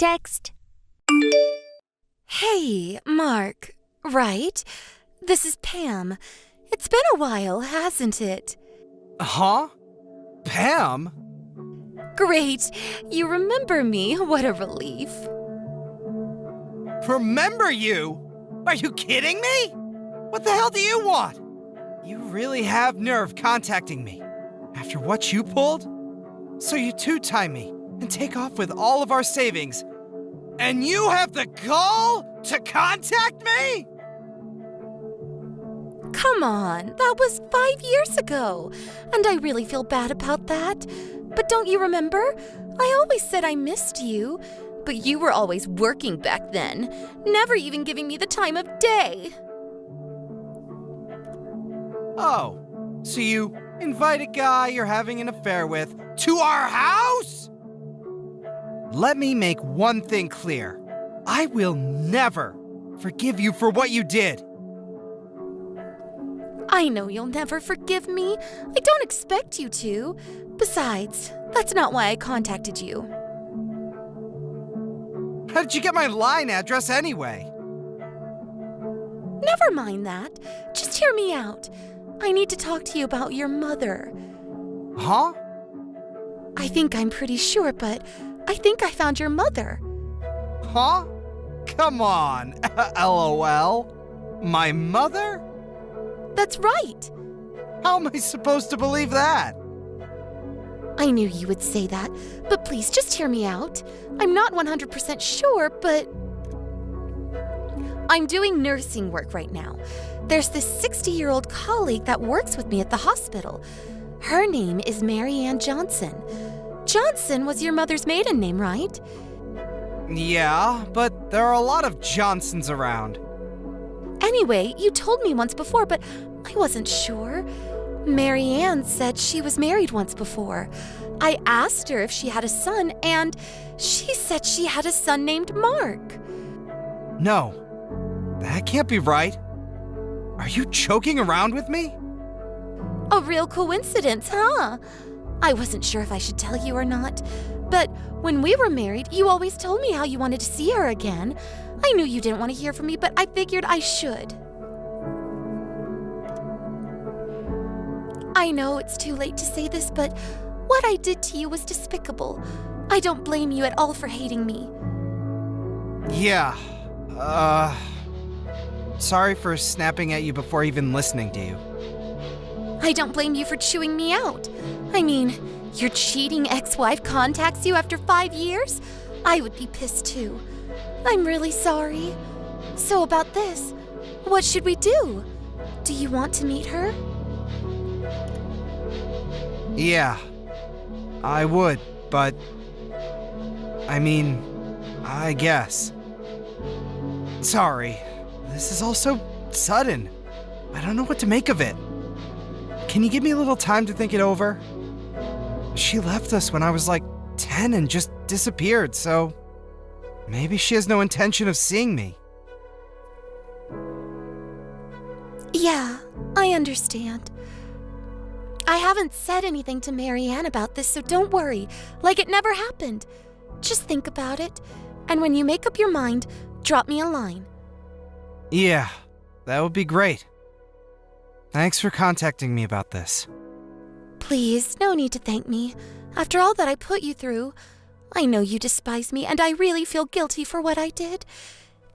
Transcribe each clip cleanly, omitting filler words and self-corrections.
Text. Hey, Mark. Right? This is Pam. It's been a while, hasn't it? Huh? Pam? Great. You remember me. What a relief. Remember you? Are you kidding me? What the hell do you want? You really have nerve contacting me. After what you pulled? So you two-time me and take off with all of our savings. And you have the gall to contact me? Come on, that was 5 years ago. And I really feel bad about that. But don't you remember? I always said I missed you. But you were always working back then, never even giving me the time of day. Oh, so you invite a guy you're having an affair with to our house? Let me make one thing clear. I will never forgive you for what you did. I know you'll never forgive me. I don't expect you to. Besides, that's not why I contacted you. How did you get my line address anyway? Never mind that. Just hear me out. I need to talk to you about your mother. Huh? I think I'm pretty sure, but I think I found your mother. Huh? Come on, LOL. My mother? That's right. How am I supposed to believe that? I knew you would say that, but please just hear me out. I'm not 100% sure, but I'm doing nursing work right now. There's this 60-year-old colleague that works with me at the hospital. Her name is Mary Ann Johnson. Johnson was your mother's maiden name, right? Yeah, but there are a lot of Johnsons around. Anyway, you told me once before, but I wasn't sure. Mary Ann said she was married once before. I asked her if she had a son, and she said she had a son named Mark. No, that can't be right. Are you joking around with me? A real coincidence, huh? I wasn't sure if I should tell you or not, but when we were married, you always told me how you wanted to see her again. I knew you didn't want to hear from me, but I figured I should. I know it's too late to say this, but what I did to you was despicable. I don't blame you at all for hating me. Yeah, sorry for snapping at you before even listening to you. I don't blame you for chewing me out. I mean, your cheating ex-wife contacts you after 5 years? I would be pissed too. I'm really sorry. So about this, what should we do? Do you want to meet her? Yeah, I would, but I guess. Sorry, this is all so sudden. I don't know what to make of it. Can you give me a little time to think it over? She left us when I was like 10 and just disappeared, so maybe she has no intention of seeing me. Yeah, I understand. I haven't said anything to Mary Ann about this, so don't worry, like it never happened. Just think about it, and when you make up your mind, drop me a line. Yeah, that would be great. Thanks for contacting me about this. Please, no need to thank me. After all that I put you through, I know you despise me, and I really feel guilty for what I did.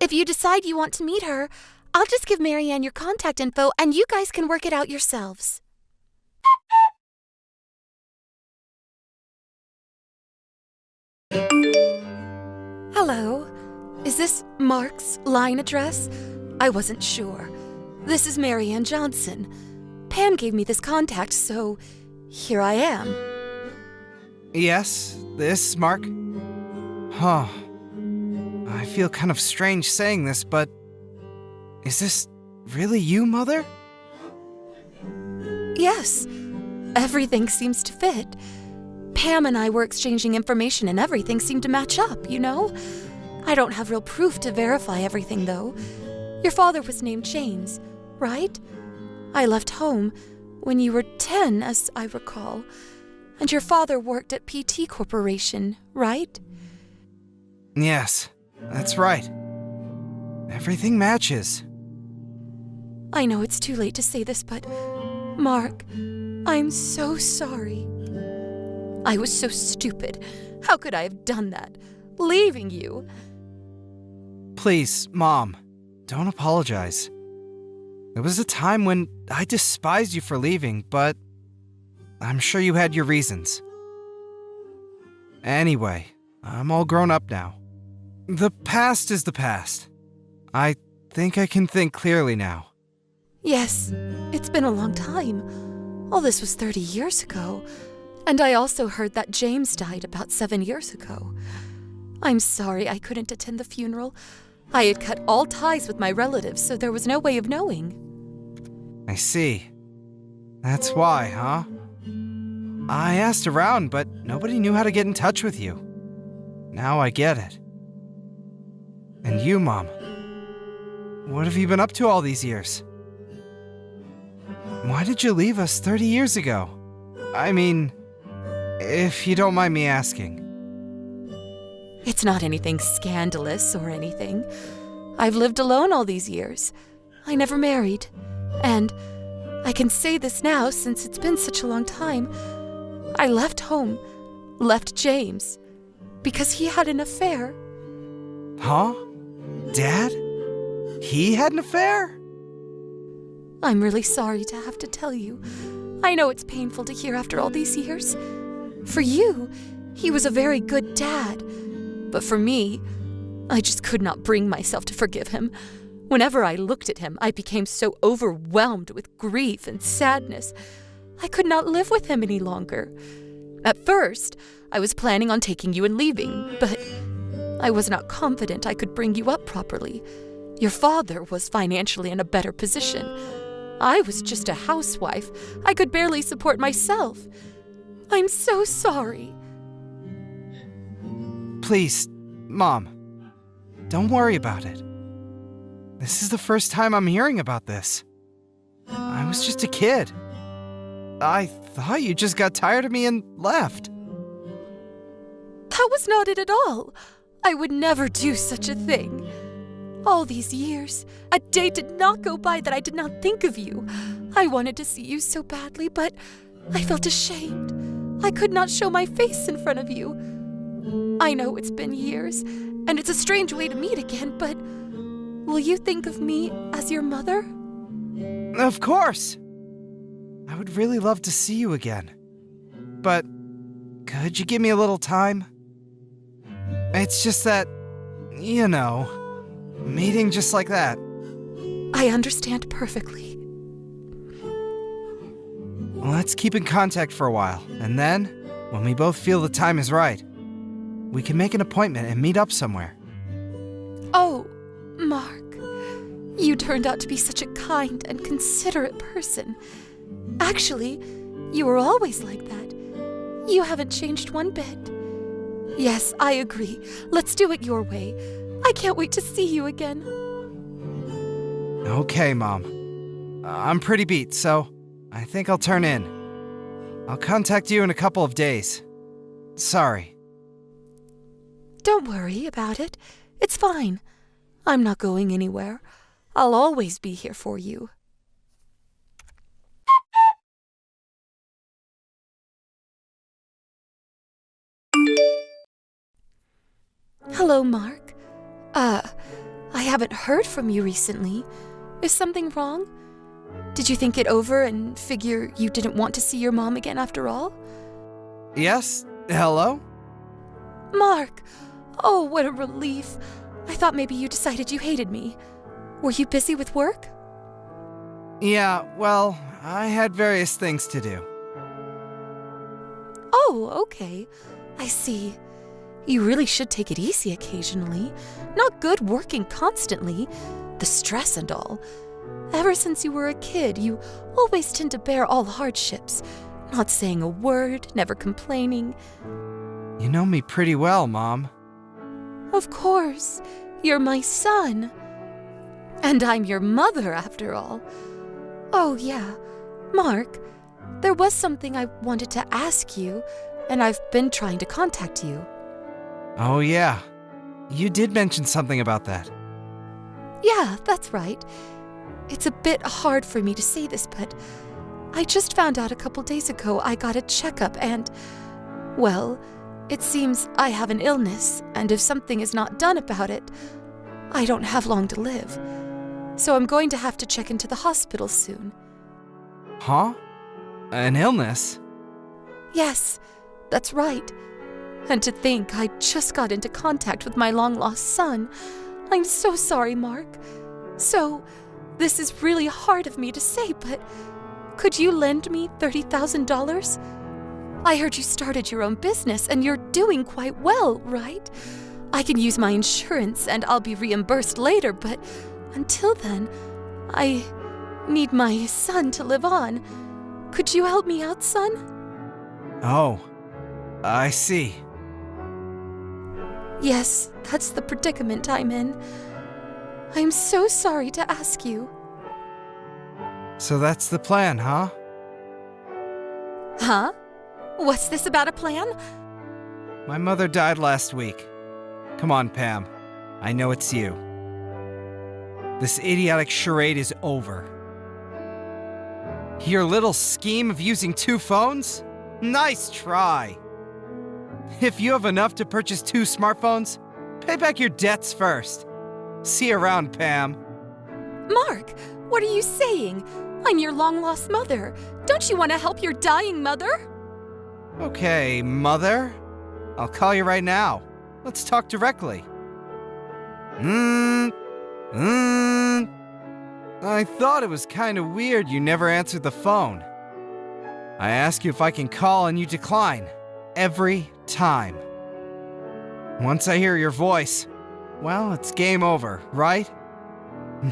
If you decide you want to meet her, I'll just give Mary Ann your contact info, and you guys can work it out yourselves. Hello, is this Mark's line address? I wasn't sure. This is Mary Ann Johnson. Pam gave me this contact, so here I am. Yes, this, Mark? Huh. I feel kind of strange saying this, but is this really you, Mother? Yes, everything seems to fit. Pam and I were exchanging information and everything seemed to match up, you know? I don't have real proof to verify everything, though. Your father was named James, right? I left home when you were 10, as I recall. And your father worked at PT Corporation, right? Yes, that's right. Everything matches. I know it's too late to say this, but Mark, I'm so sorry. I was so stupid. How could I have done that? Leaving you. Please, Mom, don't apologize. There was a time when I despised you for leaving, but I'm sure you had your reasons. Anyway, I'm all grown up now. The past is the past. I think I can think clearly now. Yes, it's been a long time. All this was 30 years ago. And I also heard that James died about 7 years ago. I'm sorry I couldn't attend the funeral. I had cut all ties with my relatives, so there was no way of knowing. I see. That's why, huh? I asked around, but nobody knew how to get in touch with you. Now I get it. And you, Mom. What have you been up to all these years? Why did you leave us 30 years ago? I mean, if you don't mind me asking. It's not anything scandalous or anything. I've lived alone all these years. I never married. And I can say this now since it's been such a long time. I left home, left James, because he had an affair. Huh? Dad? He had an affair? I'm really sorry to have to tell you. I know it's painful to hear after all these years. For you, he was a very good dad. But for me, I just could not bring myself to forgive him. Whenever I looked at him, I became so overwhelmed with grief and sadness. I could not live with him any longer. At first, I was planning on taking you and leaving, but I was not confident I could bring you up properly. Your father was financially in a better position. I was just a housewife. I could barely support myself. I'm so sorry. Please, Mom, don't worry about it. This is the first time I'm hearing about this. I was just a kid. I thought you just got tired of me and left. That was not it at all. I would never do such a thing. All these years, a day did not go by that I did not think of you. I wanted to see you so badly, but I felt ashamed. I could not show my face in front of you. I know it's been years, and it's a strange way to meet again, but will you think of me as your mother? Of course! I would really love to see you again. But could you give me a little time? It's just that, you know, meeting just like that. I understand perfectly. Let's keep in contact for a while, and then, when we both feel the time is right, we can make an appointment and meet up somewhere. Oh, Mark, you turned out to be such a kind and considerate person. Actually, you were always like that. You haven't changed one bit. Yes, I agree. Let's do it your way. I can't wait to see you again. Okay, Mom. I'm pretty beat, so I think I'll turn in. I'll contact you in a couple of days. Sorry. Don't worry about it. It's fine. I'm not going anywhere. I'll always be here for you. Hello, Mark. I haven't heard from you recently. Is something wrong? Did you think it over and figure you didn't want to see your mom again after all? Yes? Hello? Mark! Oh, what a relief. I thought maybe you decided you hated me. Were you busy with work? Yeah, well, I had various things to do. Oh, okay. I see. You really should take it easy occasionally. Not good working constantly. The stress and all. Ever since you were a kid, you always tend to bear all hardships. Not saying a word, never complaining. You know me pretty well, Mom. Of course. You're my son. And I'm your mother, after all. Oh, yeah. Mark, there was something I wanted to ask you, and I've been trying to contact you. Oh, yeah. You did mention something about that. Yeah, that's right. It's a bit hard for me to say this, but I just found out a couple days ago I got a checkup and, well, it seems I have an illness, and if something is not done about it, I don't have long to live. So I'm going to have to check into the hospital soon. Huh? An illness? Yes, that's right. And to think I just got into contact with my long-lost son. I'm so sorry, Mark. So, this is really hard of me to say, but could you lend me $30,000? I heard you started your own business and you're doing quite well, right? I can use my insurance and I'll be reimbursed later, but until then, I need my son to live on. Could you help me out, son? Oh, I see. Yes, that's the predicament I'm in. I'm so sorry to ask you. So that's the plan, huh? Huh? What's this about a plan? My mother died last week. Come on, Pam. I know it's you. This idiotic charade is over. Your little scheme of using 2 phones? Nice try. If you have enough to purchase 2 smartphones, pay back your debts first. See you around, Pam. Mark, what are you saying? I'm your long-lost mother. Don't you want to help your dying mother? Okay, Mother. I'll call you right now. Let's talk directly. I thought it was kind of weird you never answered the phone. I ask you if I can call and you decline. Every time. Once I hear your voice, well, it's game over, right?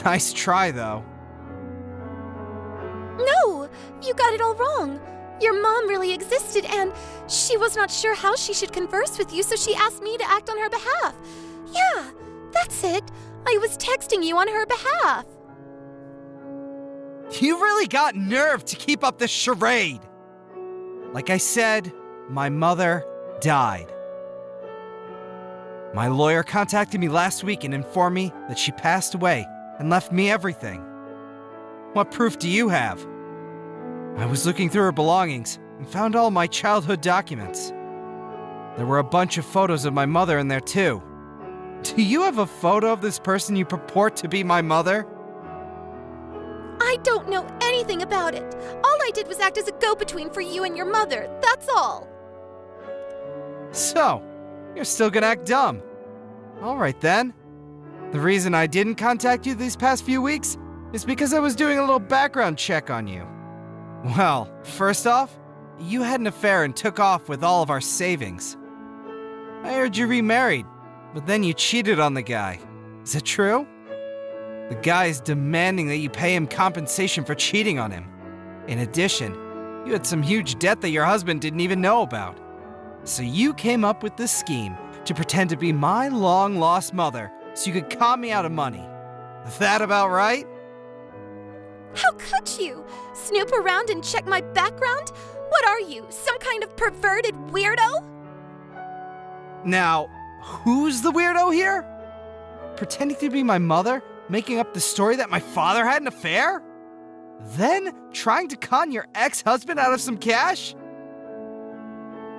Nice try, though. No, you got it all wrong. Your mom really existed and she was not sure how she should converse with you, so she asked me to act on her behalf. Yeah, that's it. I was texting you on her behalf. You really got nerve to keep up this charade. Like I said, my mother died. My lawyer contacted me last week and informed me that she passed away and left me everything. What proof do you have? I was looking through her belongings and found all my childhood documents. There were a bunch of photos of my mother in there too. Do you have a photo of this person you purport to be my mother? I don't know anything about it. All I did was act as a go-between for you and your mother, that's all. So, you're still gonna act dumb. Alright then. The reason I didn't contact you these past few weeks is because I was doing a little background check on you. Well, first off, you had an affair and took off with all of our savings. I heard you remarried, but then you cheated on the guy. Is it true? The guy is demanding that you pay him compensation for cheating on him. In addition, you had some huge debt that your husband didn't even know about. So you came up with this scheme to pretend to be my long-lost mother so you could con me out of money. That about right? How could you? Snoop around and check my background? What are you, some kind of perverted weirdo? Now, who's the weirdo here? Pretending to be my mother? Making up the story that my father had an affair? Then trying to con your ex-husband out of some cash?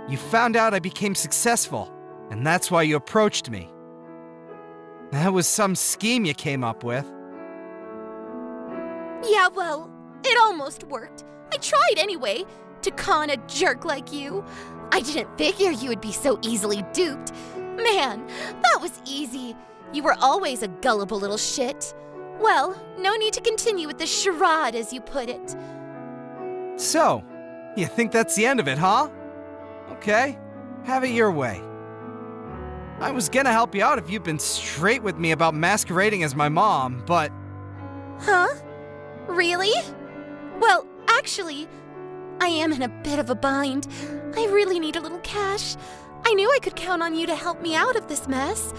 You found out I became successful, and that's why you approached me. That was some scheme you came up with. Yeah, well, it almost worked. I tried anyway, to con a jerk like you. I didn't figure you would be so easily duped. Man, that was easy. You were always a gullible little shit. Well, no need to continue with the charade, as you put it. So, you think that's the end of it, huh? Okay, have it your way. I was gonna help you out if you'd been straight with me about masquerading as my mom, but... Huh? Really? Well, actually, I am in a bit of a bind. I really need a little cash. I knew I could count on you to help me out of this mess.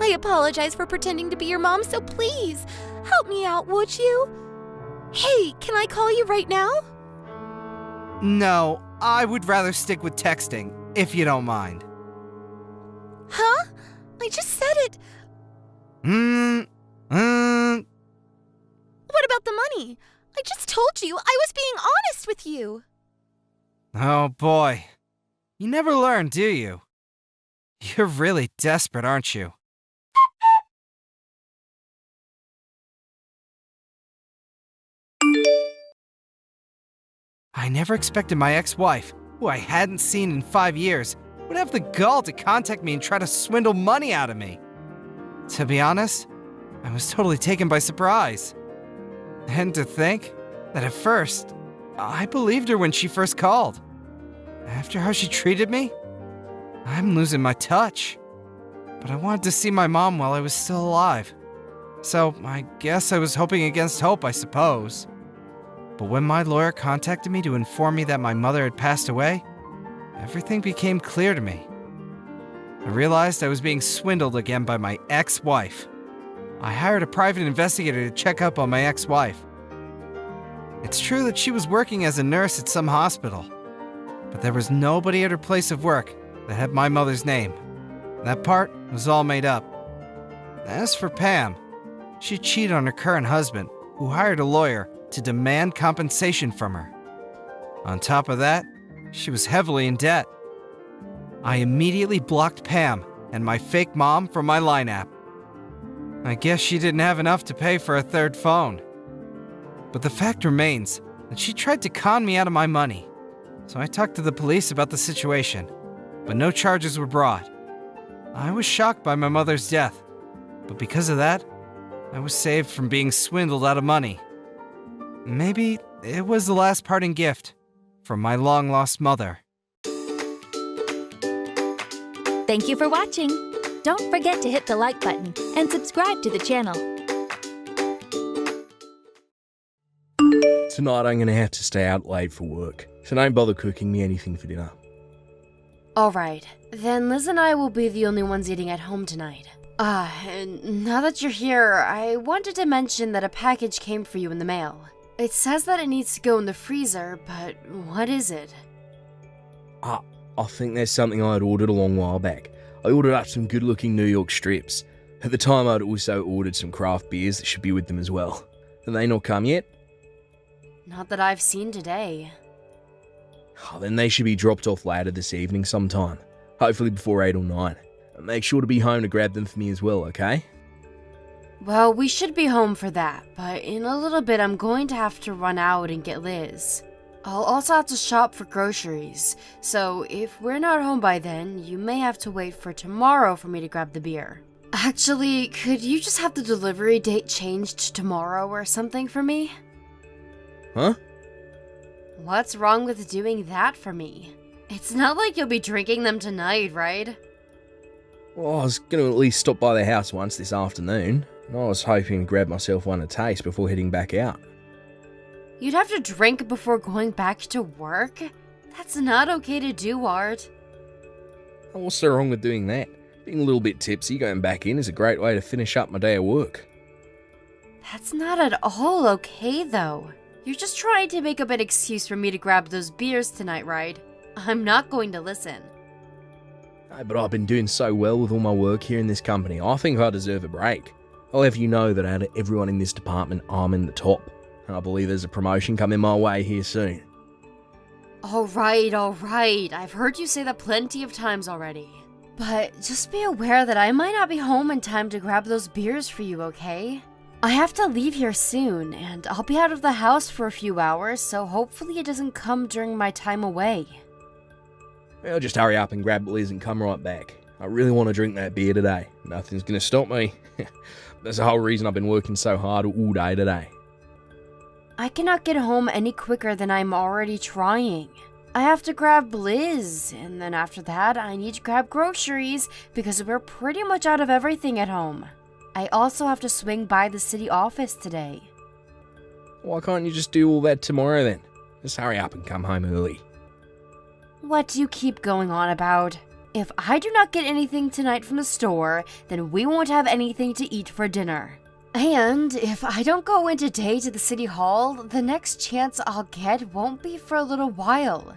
I apologize for pretending to be your mom, so please, help me out, would you? Hey, can I call you right now? No, I would rather stick with texting, if you don't mind. Huh? I just said it. Mm. What about the money? I just told you I was being honest with you. Oh boy. You never learn, do you? You're really desperate, aren't you? I never expected my ex-wife, who I hadn't seen in 5 years, would have the gall to contact me and try to swindle money out of me. To be honest, I was totally taken by surprise. And to think that at first, I believed her when she first called. After how she treated me, I'm losing my touch. But I wanted to see my mom while I was still alive. So I guess I was hoping against hope, I suppose. But when my lawyer contacted me to inform me that my mother had passed away, everything became clear to me. I realized I was being swindled again by my ex-wife. I hired a private investigator to check up on my ex-wife. It's true that she was working as a nurse at some hospital, but there was nobody at her place of work that had my mother's name. That part was all made up. As for Pam, she cheated on her current husband, who hired a lawyer to demand compensation from her. On top of that, she was heavily in debt. I immediately blocked Pam and my fake mom from my Line app. I guess she didn't have enough to pay for a third phone. But the fact remains that she tried to con me out of my money. So I talked to the police about the situation, but no charges were brought. I was shocked by my mother's death, but because of that, I was saved from being swindled out of money. Maybe it was the last parting gift from my long-lost mother. Thank you for watching. Don't forget to hit the like button and subscribe to the channel. Tonight I'm going to have to stay out late for work, so don't bother cooking me anything for dinner. Alright, then Liz and I will be the only ones eating at home tonight. Now that you're here, I wanted to mention that a package came for you in the mail. It says that it needs to go in the freezer, but what is it? I think there's something I had ordered a long while back. I ordered up some good-looking New York strips. At the time I'd also ordered some craft beers that should be with them as well. Have they not come yet? Not that I've seen today. Then they should be dropped off later this evening sometime. Hopefully before 8 or 9. And make sure to be home to grab them for me as well, okay? Well, we should be home for that, but in a little bit I'm going to have to run out and get Liz. I'll also have to shop for groceries, so if we're not home by then, you may have to wait for tomorrow for me to grab the beer. Actually, could you just have the delivery date changed to tomorrow or something for me? Huh? What's wrong with doing that for me? It's not like you'll be drinking them tonight, right? Well, I was going to at least stop by the house once this afternoon, and I was hoping to grab myself one a taste before heading back out. You'd have to drink before going back to work? That's not okay to do, Art. What's so wrong with doing that? Being a little bit tipsy going back in is a great way to finish up my day of work. That's not at all okay, though. You're just trying to make up an excuse for me to grab those beers tonight, right? I'm not going to listen. No, but I've been doing so well with all my work here in this company, I think I deserve a break. I'll have you know that out of everyone in this department, I'm in the top. And I believe there's a promotion coming my way here soon. Alright. I've heard you say that plenty of times already. But just be aware that I might not be home in time to grab those beers for you, okay? I have to leave here soon, and I'll be out of the house for a few hours, so hopefully it doesn't come during my time away. Well, just hurry up and grab Liz and come right back. I really want to drink that beer today. Nothing's going to stop me. That's the whole reason I've been working so hard all day today. I cannot get home any quicker than I'm already trying. I have to grab Liz, and then after that, I need to grab groceries because we're pretty much out of everything at home. I also have to swing by the city office today. Why can't you just do all that tomorrow then? Just hurry up and come home early. What do you keep going on about? If I do not get anything tonight from the store, then we won't have anything to eat for dinner. And if I don't go in today to the city hall, the next chance I'll get won't be for a little while.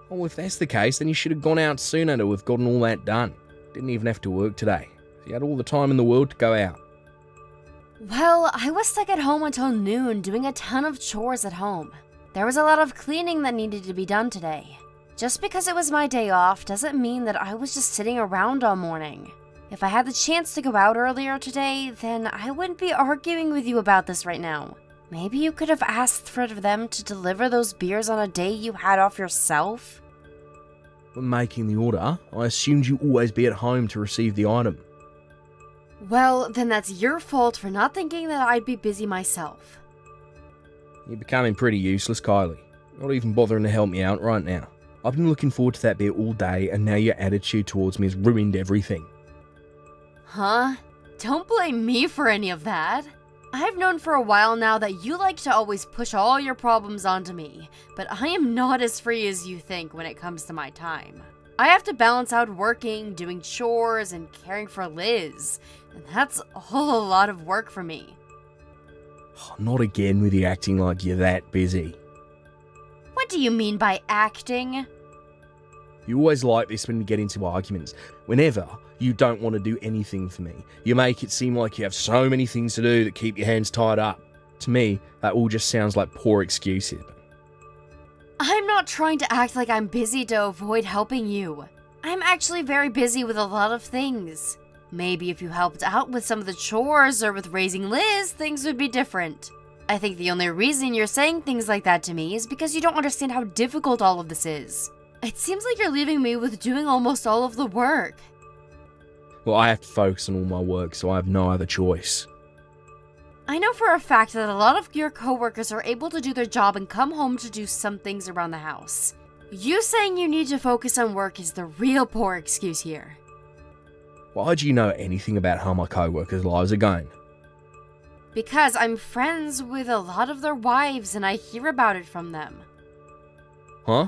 Well, if that's the case, then you should have gone out sooner to have gotten all that done. Didn't even have to work today. He had all the time in the world to go out. Well, I was stuck at home until noon doing a ton of chores at home. There was a lot of cleaning that needed to be done today. Just because it was my day off doesn't mean that I was just sitting around all morning. If I had the chance to go out earlier today, then I wouldn't be arguing with you about this right now. Maybe you could have asked for them to deliver those beers on a day you had off yourself? When making the order, I assumed you always be at home to receive the item. Well, then that's your fault for not thinking that I'd be busy myself. You're becoming pretty useless, Kylie. Not even bothering to help me out right now. I've been looking forward to that beer all day, and now your attitude towards me has ruined everything. Huh? Don't blame me for any of that. I've known for a while now that you like to always push all your problems onto me, but I am not as free as you think when it comes to my time. I have to balance out working, doing chores, and caring for Liz, and that's all a lot of work for me. Not again with you acting like you're that busy. What do you mean by acting? You always like this when we get into arguments. Whenever you don't want to do anything for me, you make it seem like you have so many things to do that keep your hands tied up. To me, that all just sounds like poor excuses. I'm not trying to act like I'm busy to avoid helping you. I'm actually very busy with a lot of things. Maybe if you helped out with some of the chores or with raising Liz, things would be different. I think the only reason you're saying things like that to me is because you don't understand how difficult all of this is. It seems like you're leaving me with doing almost all of the work. Well, I have to focus on all my work, so I have no other choice. I know for a fact that a lot of your coworkers are able to do their job and come home to do some things around the house. You saying you need to focus on work is the real poor excuse here. Why do you know anything about how my co-workers' lives are going? Because I'm friends with a lot of their wives and I hear about it from them. Huh?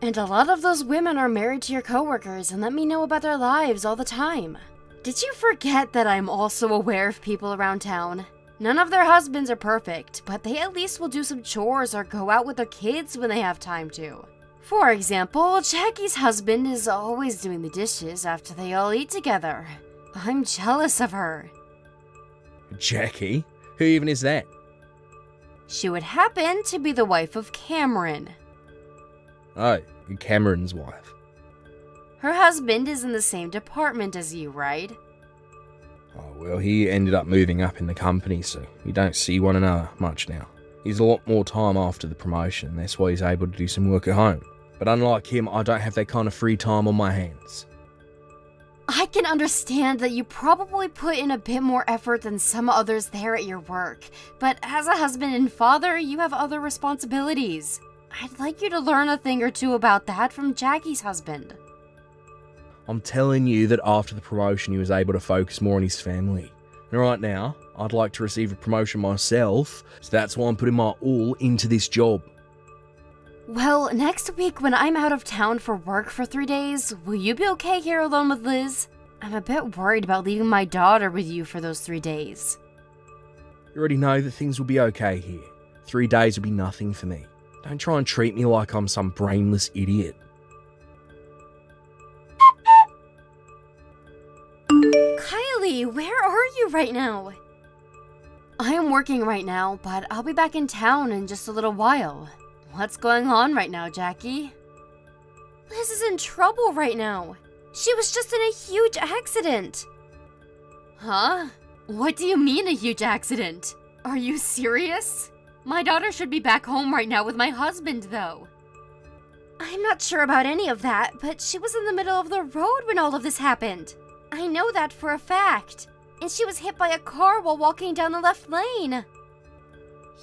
And a lot of those women are married to your coworkers and let me know about their lives all the time. Did you forget that I'm also aware of people around town? None of their husbands are perfect, but they at least will do some chores or go out with their kids when they have time to. For example, Jackie's husband is always doing the dishes after they all eat together. I'm jealous of her. Jackie? Who even is that? She would happen to be the wife of Cameron. Oh, Cameron's wife. Her husband is in the same department as you, right? Oh, well, he ended up moving up in the company, so we don't see one another much now. He's a lot more time after the promotion, that's why he's able to do some work at home. But unlike him, I don't have that kind of free time on my hands. I can understand that you probably put in a bit more effort than some others there at your work, but as a husband and father, you have other responsibilities. I'd like you to learn a thing or two about that from Jackie's husband. I'm telling you that after the promotion, he was able to focus more on his family. And right now, I'd like to receive a promotion myself, so that's why I'm putting my all into this job. Well, next week when I'm out of town for work for 3 days, will you be okay here alone with Liz? I'm a bit worried about leaving my daughter with you for those 3 days. You already know that things will be okay here. 3 days will be nothing for me. Don't try and treat me like I'm some brainless idiot. Kylie, where are you right now? I am working right now, but I'll be back in town in just a little while. What's going on right now, Jackie? Liz is in trouble right now. She was just in a huge accident. Huh? What do you mean a huge accident? Are you serious? My daughter should be back home right now with my husband, though. I'm not sure about any of that, but she was in the middle of the road when all of this happened. I know that for a fact. And she was hit by a car while walking down the left lane.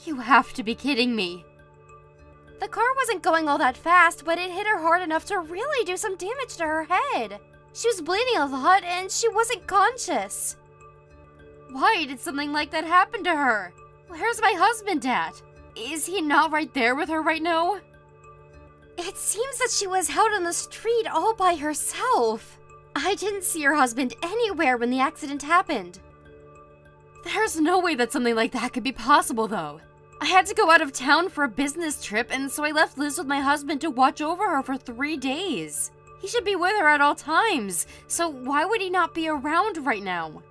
You have to be kidding me. The car wasn't going all that fast, but it hit her hard enough to really do some damage to her head. She was bleeding a lot and she wasn't conscious. Why did something like that happen to her? Where's my husband at? Is he not right there with her right now? It seems that she was out on the street all by herself. I didn't see her husband anywhere when the accident happened. There's no way that something like that could be possible, though. I had to go out of town for a business trip, and so I left Liz with my husband to watch over her for 3 days. He should be with her at all times, so why would he not be around right now?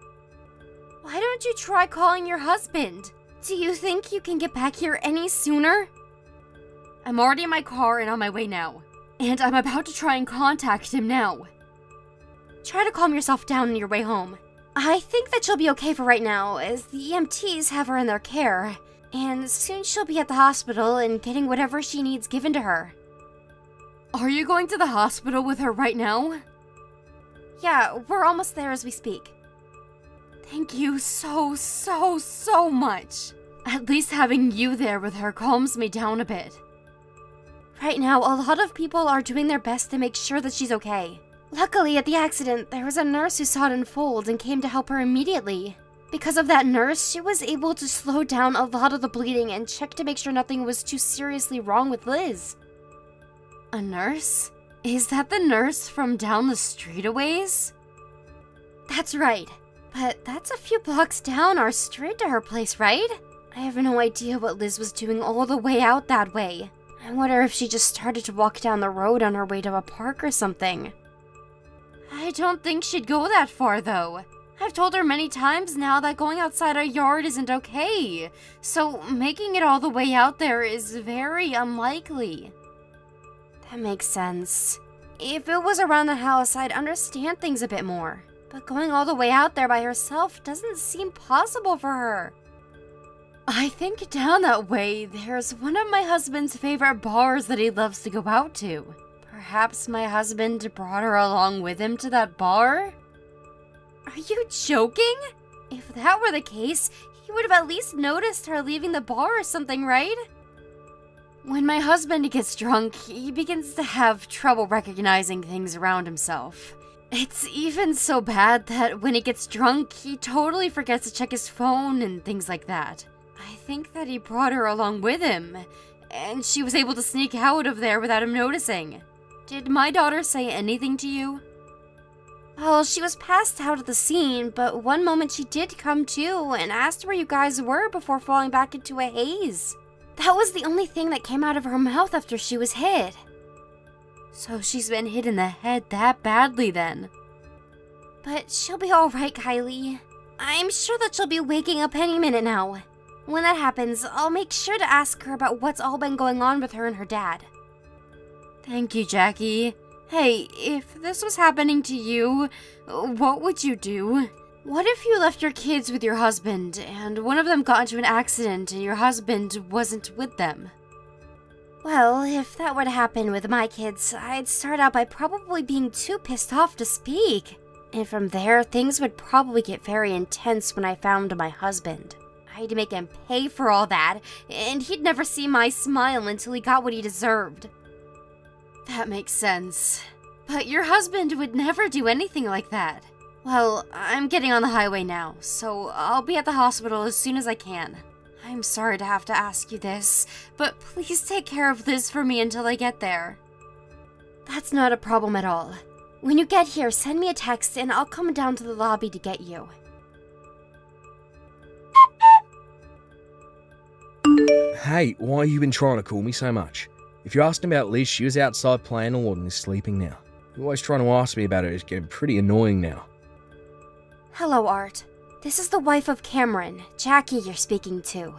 Why don't you try calling your husband? Do you think you can get back here any sooner? I'm already in my car and on my way now, and I'm about to try and contact him now. Try to calm yourself down on your way home. I think that she'll be okay for right now, as the EMTs have her in their care, and soon she'll be at the hospital and getting whatever she needs given to her. Are you going to the hospital with her right now? Yeah, we're almost there as we speak. Thank you so much. At least having you there with her calms me down a bit. Right now, a lot of people are doing their best to make sure that she's okay. Luckily, at the accident, there was a nurse who saw it unfold and came to help her immediately. Because of that nurse, she was able to slow down a lot of the bleeding and check to make sure nothing was too seriously wrong with Liz. A nurse? Is that the nurse from down the street a ways? That's right. But that's a few blocks down our street to her place, right? I have no idea what Liz was doing all the way out that way. I wonder if she just started to walk down the road on her way to a park or something. I don't think she'd go that far, though. I've told her many times now that going outside our yard isn't okay, so making it all the way out there is very unlikely. That makes sense. If it was around the house, I'd understand things a bit more. But going all the way out there by herself doesn't seem possible for her. I think down that way, there's one of my husband's favorite bars that he loves to go out to. Perhaps my husband brought her along with him to that bar? Are you joking? If that were the case, he would have at least noticed her leaving the bar or something, right? When my husband gets drunk, he begins to have trouble recognizing things around himself. It's even so bad that when he gets drunk, he totally forgets to check his phone and things like that. I think that he brought her along with him, and she was able to sneak out of there without him noticing. Did my daughter say anything to you? Well, she was passed out at the scene, but one moment she did come to and asked where you guys were before falling back into a haze. That was the only thing that came out of her mouth after she was hit. So she's been hit in the head that badly then. But she'll be alright, Kylie. I'm sure that she'll be waking up any minute now. When that happens, I'll make sure to ask her about what's all been going on with her and her dad. Thank you, Jackie. Hey, if this was happening to you, what would you do? What if you left your kids with your husband, and one of them got into an accident and your husband wasn't with them? Well, if that were to happen with my kids, I'd start out by probably being too pissed off to speak. And from there, things would probably get very intense when I found my husband. I'd make him pay for all that, and he'd never see my smile until he got what he deserved. That makes sense. But your husband would never do anything like that. Well, I'm getting on the highway now, so I'll be at the hospital as soon as I can. I'm sorry to have to ask you this, but please take care of Liz for me until I get there. That's not a problem at all. When you get here, send me a text and I'll come down to the lobby to get you. Hey, why have you been trying to call me so much? If you're asking about Liz, she was outside playing a lot and is sleeping now. You're always trying to ask me about her. It's getting pretty annoying now. Hello, Art. This is the wife of Cameron, Jackie you're speaking to.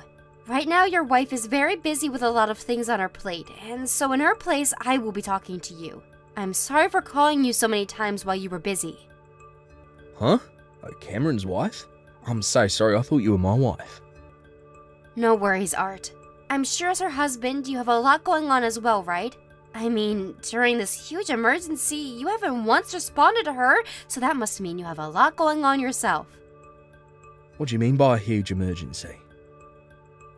Right now, your wife is very busy with a lot of things on her plate, and so in her place, I will be talking to you. I'm sorry for calling you so many times while you were busy. Huh? Oh, Cameron's wife? I'm so sorry, I thought you were my wife. No worries, Art. I'm sure as her husband, you have a lot going on as well, right? I mean, during this huge emergency, you haven't once responded to her, so that must mean you have a lot going on yourself. What do you mean by a huge emergency?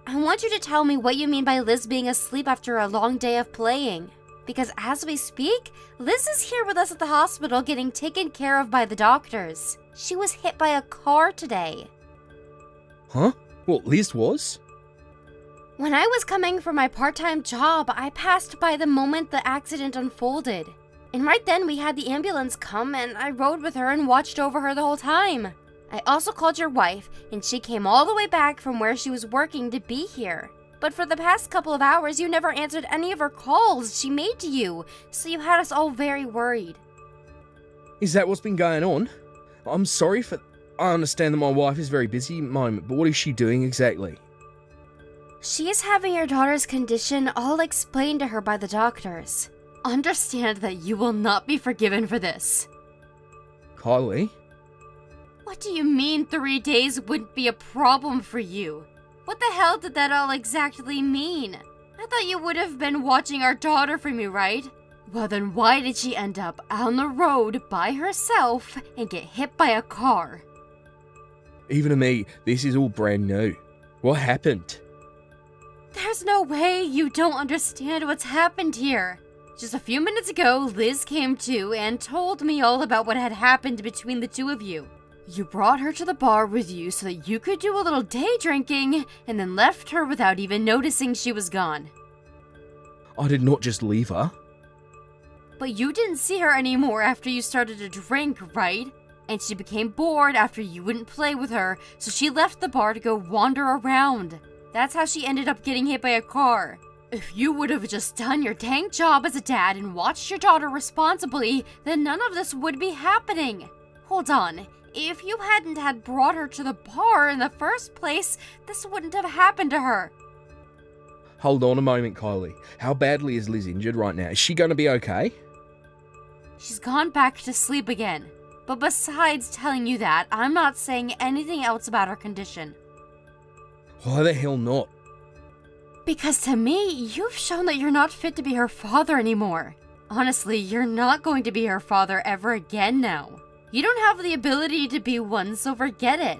I want you to tell me what you mean by Liz being asleep after a long day of playing. Because as we speak, Liz is here with us at the hospital getting taken care of by the doctors. She was hit by a car today. Huh? What, Liz was? When I was coming from my part-time job, I passed by the moment the accident unfolded. And right then we had the ambulance come and I rode with her and watched over her the whole time. I also called your wife and she came all the way back from where she was working to be here. But for the past couple of hours, you never answered any of her calls she made to you, so you had us all very worried. Is that what's been going on? I'm sorry for... I understand that my wife is very busy at the moment, but what is she doing exactly? She is having your daughter's condition all explained to her by the doctors. Understand that you will not be forgiven for this. Kylie? What do you mean 3 days wouldn't be a problem for you? What the hell did that all exactly mean? I thought you would have been watching our daughter for me, right? Well then why did she end up on the road by herself and get hit by a car? Even to me, this is all brand new. What happened? There's no way you don't understand what's happened here. Just a few minutes ago, Liz came to and told me all about what had happened between the two of you. You brought her to the bar with you so that you could do a little day drinking, and then left her without even noticing she was gone. I did not just leave her. But you didn't see her anymore after you started to drink, right? And she became bored after you wouldn't play with her, so she left the bar to go wander around. That's how she ended up getting hit by a car. If you would have just done your dang job as a dad and watched your daughter responsibly, then none of this would be happening. Hold on. If you hadn't had brought her to the bar in the first place, this wouldn't have happened to her. Hold on a moment, Kylie. How badly is Liz injured right now? Is she going to be okay? She's gone back to sleep again. But besides telling you that, I'm not saying anything else about her condition. Why the hell not? Because to me, you've shown that you're not fit to be her father anymore. Honestly, you're not going to be her father ever again now. You don't have the ability to be one, so forget it.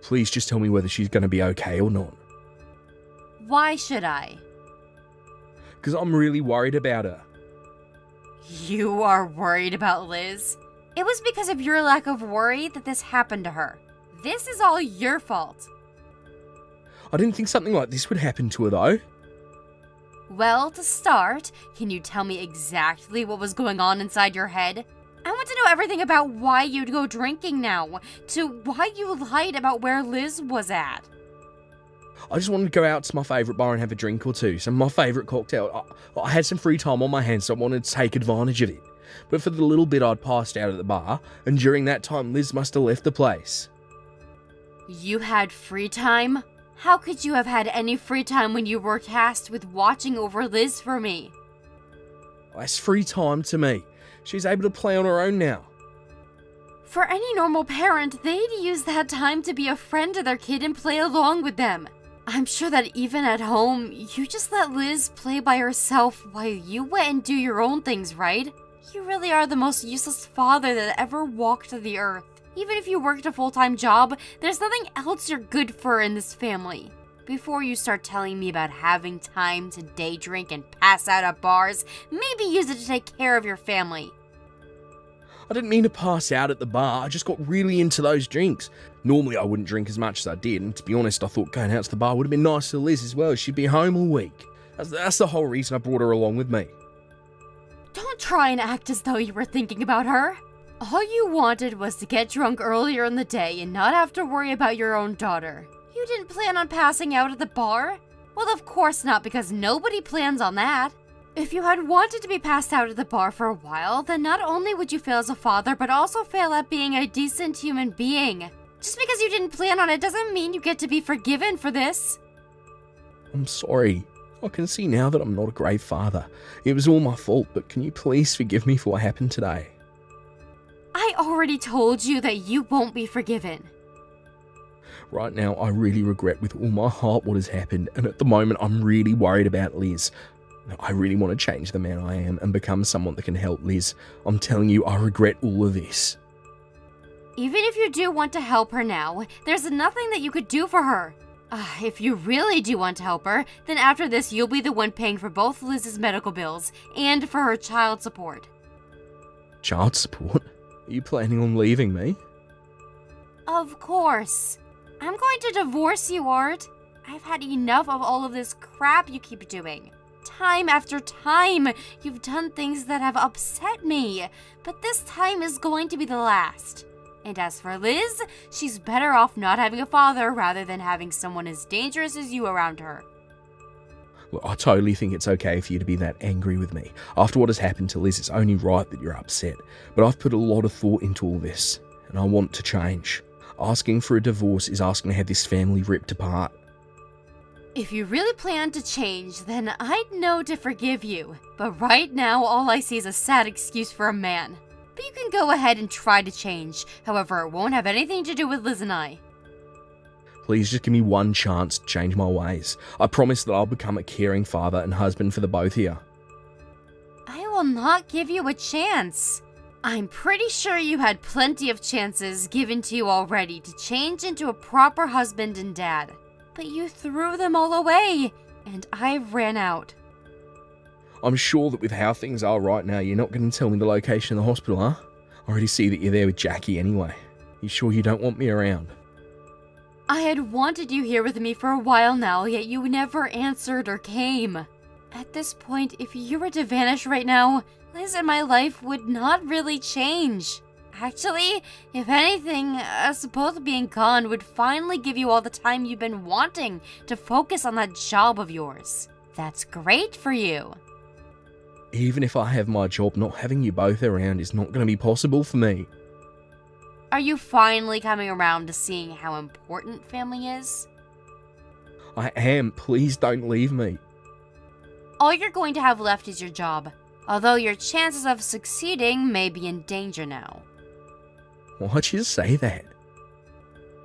Please just tell me whether she's going to be okay or not. Why should I? Because I'm really worried about her. You are worried about Liz? It was because of your lack of worry that this happened to her. This is all your fault. I didn't think something like this would happen to her, though. Well, to start, can you tell me exactly what was going on inside your head? I want to know everything about why you'd go drinking now, to why you lied about where Liz was at. I just wanted to go out to my favourite bar and have a drink or two, some of my favourite cocktail. I had some free time on my hands, so I wanted to take advantage of it. But for the little bit I'd passed out at the bar, and during that time Liz must have left the place. You had free time? How could you have had any free time when you were tasked with watching over Liz for me? That's free time to me. She's able to play on her own now. For any normal parent, they'd use that time to be a friend to their kid and play along with them. I'm sure that even at home, you just let Liz play by herself while you went and do your own things, right? You really are the most useless father that ever walked the earth. Even if you worked a full-time job, there's nothing else you're good for in this family. Before you start telling me about having time to day drink and pass out at bars, maybe use it to take care of your family. I didn't mean to pass out at the bar, I just got really into those drinks. Normally I wouldn't drink as much as I did, and to be honest, I thought going out to the bar would have been nice to Liz as well. She'd be home all week. That's the whole reason I brought her along with me. Don't try and act as though you were thinking about her. All you wanted was to get drunk earlier in the day and not have to worry about your own daughter. You didn't plan on passing out at the bar? Well, of course not, because nobody plans on that. If you had wanted to be passed out at the bar for a while, then not only would you fail as a father, but also fail at being a decent human being. Just because you didn't plan on it doesn't mean you get to be forgiven for this. I'm sorry. I can see now that I'm not a great father. It was all my fault, but can you please forgive me for what happened today? I already told you that you won't be forgiven. Right now, I really regret with all my heart what has happened, and at the moment, I'm really worried about Liz. I really want to change the man I am and become someone that can help Liz. I'm telling you, I regret all of this. Even if you do want to help her now, there's nothing that you could do for her. If you really do want to help her, then after this you'll be the one paying for both Liz's medical bills and for her child support. Child support? Are you planning on leaving me? Of course. I'm going to divorce you, Art. I've had enough of all of this crap you keep doing. Time after time, you've done things that have upset me, but this time is going to be the last. And as for Liz, she's better off not having a father rather than having someone as dangerous as you around her. Look, I totally think it's okay for you to be that angry with me. After what has happened to Liz, it's only right that you're upset. But I've put a lot of thought into all this, and I want to change. Asking for a divorce is asking to have this family ripped apart. If you really plan to change, then I'd know to forgive you. But right now, all I see is a sad excuse for a man. But you can go ahead and try to change. However, it won't have anything to do with Liz and I. Please just give me one chance to change my ways. I promise that I'll become a caring father and husband for the both of you. I will not give you a chance. I'm pretty sure you had plenty of chances given to you already to change into a proper husband and dad. But you threw them all away, and I ran out. I'm sure that with how things are right now, you're not going to tell me the location of the hospital, huh? I already see that you're there with Jackie anyway. You sure you don't want me around? I had wanted you here with me for a while now, yet you never answered or came. At this point, if you were to vanish right now, Liz and my life would not really change. Actually, if anything, us both being gone would finally give you all the time you've been wanting to focus on that job of yours. That's great for you. Even if I have my job, not having you both around is not going to be possible for me. Are you finally coming around to seeing how important family is? I am. Please don't leave me. All you're going to have left is your job, although your chances of succeeding may be in danger now. Why'd you say that?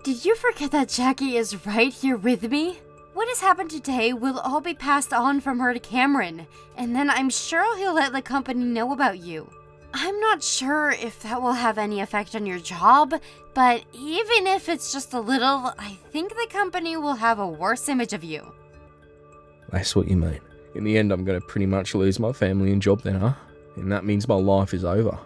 Did you forget that Jackie is right here with me? What has happened today will all be passed on from her to Cameron, and then I'm sure he'll let the company know about you. I'm not sure if that will have any effect on your job, but even if it's just a little, I think the company will have a worse image of you. That's what you mean. In the end, I'm going to pretty much lose my family and job then, huh? And that means my life is over.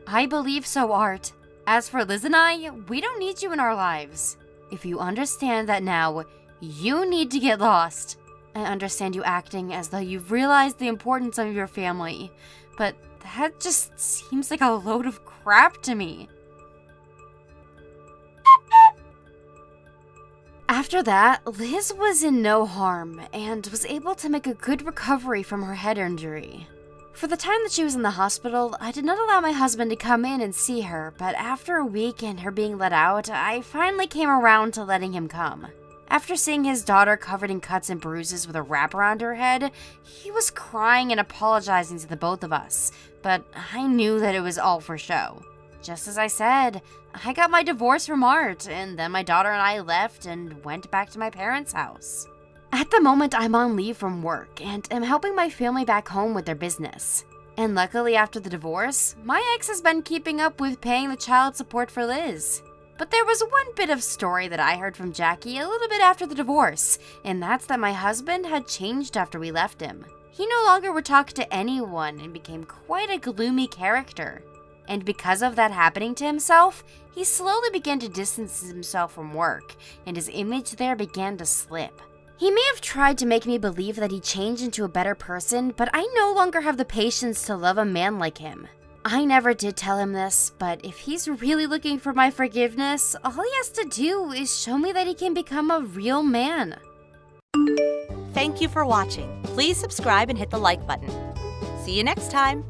I believe so, Art. As for Liz and I, we don't need you in our lives. If you understand that now, you need to get lost. I understand you acting as though you've realized the importance of your family, but that just seems like a load of crap to me. After that, Liz was in no harm and was able to make a good recovery from her head injury. For the time that she was in the hospital, I did not allow my husband to come in and see her, but after a week and her being let out, I finally came around to letting him come. After seeing his daughter covered in cuts and bruises with a wrap around her head, he was crying and apologizing to the both of us, but I knew that it was all for show. Just as I said, I got my divorce from Art, and then my daughter and I left and went back to my parents' house. At the moment, I'm on leave from work and am helping my family back home with their business. And luckily, after the divorce, my ex has been keeping up with paying the child support for Liz. But there was one bit of story that I heard from Jackie a little bit after the divorce, and that's that my husband had changed after we left him. He no longer would talk to anyone and became quite a gloomy character. And because of that happening to himself, he slowly began to distance himself from work, and his image there began to slip. He may have tried to make me believe that he changed into a better person, but I no longer have the patience to love a man like him. I never did tell him this, but if he's really looking for my forgiveness, all he has to do is show me that he can become a real man. Thank you for watching. Please subscribe and hit the like button. See you next time.